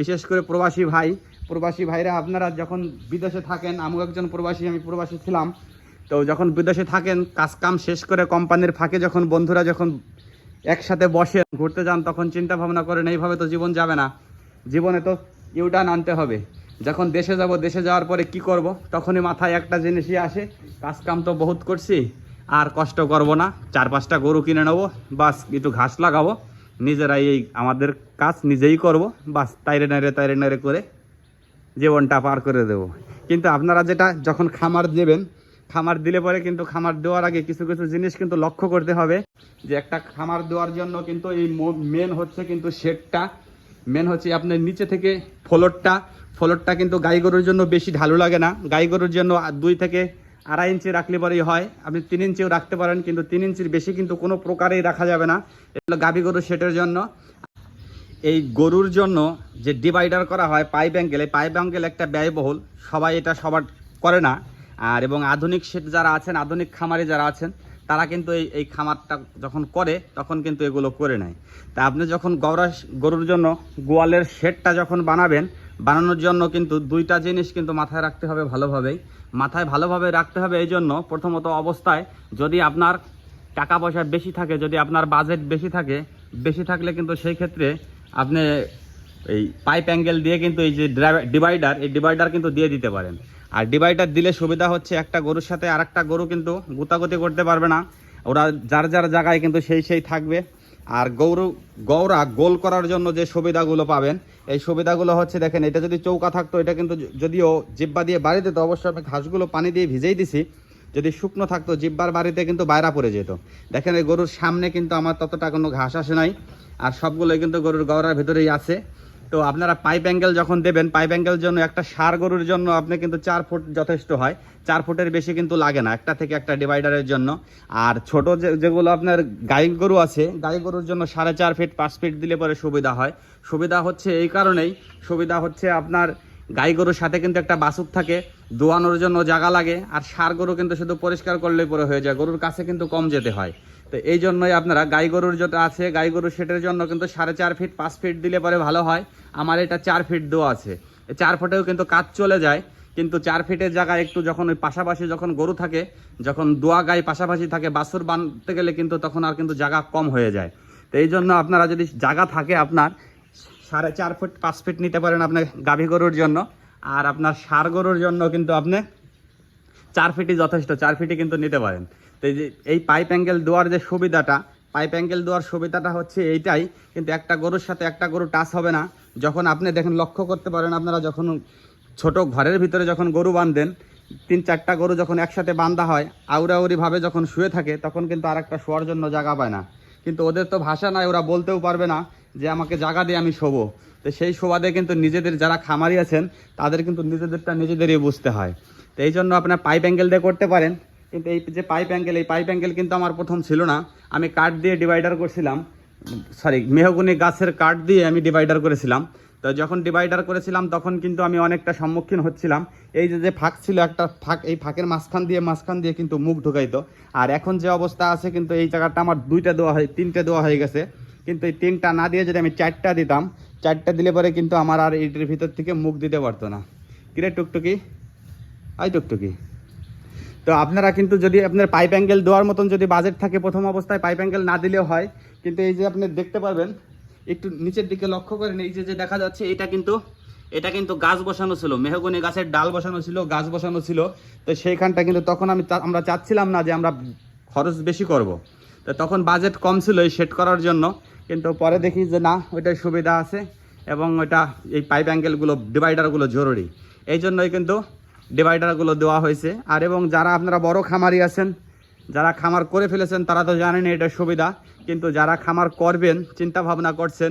বিশেষ করে প্রবাসী ভাইরা আপনারা যখন বিদেশে থাকেন, আমিও একজন প্রবাসী, আমি প্রবাসী ছিলাম। তো যখন বিদেশে থাকেন কাজ কাম শেষ করে কোম্পানির ফাঁকে যখন বন্ধুরা যখন একসাথে বসে ঘুরতে যান, তখন চিন্তা ভাবনা করেন এইভাবে তো জীবন যাবে না, জীবনে তো ইউটার্ন আনতে হবে। যখন দেশে যাব, দেশে যাওয়ার পরে কি করব, তখনই মাথায় একটা জিনিসই আসে, কাজ কাম তো বহুত করছি, আর কষ্ট করব না, 4-5টা গরু কিনে নেবো, বাস একটু ঘাস লাগাবো, নিজেরাই এই আমাদের কাজ নিজেই করব, বাস তাইরে নাইরে করে জীবনটা পার করে দেব। কিন্তু আপনারা যেটা যখন খামার দেবেন, খামার দিলে পরে কিন্তু খামার দেওয়ার আগে কিছু কিছু জিনিস কিন্তু লক্ষ্য করতে হবে। যে একটা খামার দেওয়ার জন্য কিন্তু এই মেন হচ্ছে কিন্তু শেডটা, মেন হচ্ছে আপনার নিচে থেকে ফ্লোরটা কিন্তু গাই গরুর জন্য বেশি ঢালু লাগে না। গাই গরুর জন্য 2 থেকে 2.5 ইঞ্চি রাখলে পরেই হয়, আপনি 3 ইঞ্চিও রাখতে পারেন, কিন্তু 3 ইঞ্চির বেশি কিন্তু কোনো প্রকারেই রাখা যাবে না। এগুলো গাভী গরুর শেডের জন্য। এই গরুর জন্য যে ডিভাইডার করা হয় পাইপ অ্যাঙ্গেল, এই পাইপ অ্যাঙ্গেল একটা ব্যয়বহুল, সবাই এটা সবার করে না। আর এবং আধুনিক শেড যারা আছেন, আধুনিক খামারে যারা আছেন, তারা কিন্তু এই খামারটা যখন করে তখন কিন্তু এগুলো করে নেয়। তা আপনি যখন গরুর জন্য গোয়ালের শেডটা যখন বানানোর জন্য কিন্তু 2টা জিনিস কিন্তু মাথায় রাখতে হবে, ভালোভাবে রাখতে হবে। এই জন্য প্রথমত অবস্থায় যদি আপনার টাকা পয়সা বেশি থাকে, যদি আপনার বাজেট বেশি থাকলে কিন্তু সেই ক্ষেত্রে আপনি এই পাইপ অ্যাঙ্গেল দিয়ে কিন্তু এই যে ডিভাইডার কিন্তু দিয়ে দিতে পারেন। আর ডিভাইডার দিলে সুবিধা হচ্ছে একটা গরুর সাথে আরেকটা গরু কিন্তু গুতাগুতি করতে পারবে না, ওরা যার জায়গায় কিন্তু সেই থাকবে। আর গৌরা গোল করার জন্য যে সুবিধাগুলো পাবেন, এই সুবিধাগুলো হচ্ছে, দেখেন এটা যদি চৌকা থাকতো, এটা কিন্তু যদিও জিব্বা দিয়ে বাড়ি দিত, অবশ্যই আমি ঘাসগুলো পানি দিয়ে ভিজেই দিছি, যদি শুকনো থাকতো জিব্বার বাড়িতে কিন্তু বাইরা পড়ে যেত। দেখেন এই গরুর সামনে কিন্তু আমার ততটা কোনো ঘাস আসে নাই, আর সবগুলোই কিন্তু গরুর গওড়ার ভেতরেই আছে। তো আপনারা পাইপ অ্যাঙ্গেল যখন দেবেন, পাইপ অ্যাঙ্গেল জন্য একটা ষাঁড় গরুর জন্য আপনি কিন্তু 4 ফুট যথেষ্ট হয়, 4 ফুটের বেশি কিন্তু লাগে না একটা থেকে একটা ডিভাইডারের জন্য। আর ছোট যেগুলো আপনার গাই গরু আছে, গাই গরুর জন্য 4.5 ফিট 5 ফিট দিলে পরে সুবিধা হয়। সুবিধা হচ্ছে এই কারণেই, সুবিধা হচ্ছে আপনার গাই গরুর সাথে কিন্তু একটা বাছুর থাকে, দোয়ানোর জন্য জায়গা লাগে, আর ষাঁড় গরু কিন্তু শুধু পরিষ্কার করলেই পরে হয়ে যায়, গরুর কাছে কিন্তু কম যেতে হয়। তো এই জন্যই আপনারা গাই গরুর যেটা আছে, গাই গরুর শেডের জন্য কিন্তু 4.5 ফিট 5 ফিট দিলে পরে ভালো হয়। আমার এটা 4 ফিট দেওয়া আছে, 4 ফুটেও কিন্তু কাজ চলে যায়। কিন্তু 4 ফিটের জায়গায় একটু যখন ওই পাশাপাশি যখন গরু থাকে, যখন দোয়া গাই পাশাপাশি থাকে, বাছুর বানতে গেলে কিন্তু তখন আর কিন্তু জায়গা কম হয়ে যায়। তো এই জন্য আপনারা যদি জায়গা থাকে আপনার 4.5 ফুট 5 ফিট নিতে পারেন আপনার গাভী গরুর জন্য। আর আপনার ষাঁড় গরুর জন্য কিন্তু আপনি 4 ফিটই যথেষ্ট, 4 ফিটই কিন্তু নিতে পারেন। তো এই পাইপ অ্যাঙ্গেল দেওয়ার যে সুবিধাটা, পাইপ অ্যাঙ্গেল দেওয়ার সুবিধাটা হচ্ছে এইটাই, কিন্তু একটা গরুর সাথে একটা গরু টাচ হবে না। যখন আপনি দেখেন, লক্ষ্য করতে পারেন আপনারা, যখন ছোট ঘরের ভিতরে যখন গরু বাঁধেন, 3-4টা গরু যখন একসাথে বাঁধা হয়, আউরাউরিভাবে যখন শুয়ে থাকে, তখন কিন্তু আর একটা শোয়ার জন্য জায়গা পায় না। কিন্তু ওদের তো ভাষা নাই, ওরা বলতেও পারবে না যে আমাকে জায়গা দিয়ে আমি শোবো। তো সেই সুবাদে কিন্তু নিজেদের যারা খামারি আছেন, তাদের কিন্তু নিজেদেরটা নিজেদেরই বুঝতে হয়। তো এই জন্য আপনার পাইপ অ্যাঙ্গেল দিয়ে করতে পারেন। কিন্তু এই যে পাইপ অ্যাঙ্গেল কিন্তু আমার প্রথম ছিল না, আমি কাঠ দিয়ে ডিভাইডার করছিলাম, মেহগনি গাছের কাঠ দিয়ে আমি ডিভাইডার করেছিলাম। তো যখন ডিভাইডার করেছিলাম তখন কিন্তু আমি অনেকটা সম্মুখীন হচ্ছিলাম। এই যে ফাঁক ছিল, একটা ফাঁক, এই ফাঁকের মাঝখান দিয়ে কিন্তু মুখ ঢুকাইতো। আর এখন যে অবস্থা আছে, কিন্তু এই জায়গাটা আমার 3টে দেওয়া হয়ে গেছে। কিন্তু এই 3টা না দিয়ে যদি আমি 4টা দিতাম, 4টা দিলে পরে কিন্তু আমার আর এইটির ভিতর থেকে মুখ দিতে পারতো না। কিরে টুকটুকি, টুকটুকি। তো আপনারা কিন্তু যদি আপনার পাইপ অ্যাঙ্গেল দেওয়ার মতন যদি বাজেট থাকে, প্রথম অবস্থায় পাইপ অ্যাঙ্গেল না দিলেও হয়। কিন্তু এই যে আপনি দেখতে পারবেন, একটু নিচের দিকে লক্ষ্য করেন, এই যে দেখা যাচ্ছে, এটা কিন্তু গাছ বসানো ছিল, মেহগনি গাছের ডাল বসানো ছিল, গাছ বসানো ছিল। তো সেইখানটা কিন্তু তখন আমরা চাচ্ছিলাম না যে আমরা খরচ বেশি করব। তো তখন বাজেট কম ছিল এই সেট করার জন্য, কিন্তু পরে দেখি যে না, ওইটাই সুবিধা আছে, এবং ওইটা এই পাইপ অ্যাঙ্গেলগুলো, ডিভাইডারগুলো জরুরি, এই জন্যই কিন্তু ডিভাইডারগুলো দেওয়া হয়েছে। আর এবং যারা আপনারা বড় খামারি আছেন, যারা খামার করে ফেলেছেন, তারা তো জানেন এটা সুবিধা, কিন্তু যারা খামার করবেন চিন্তা ভাবনা করছেন,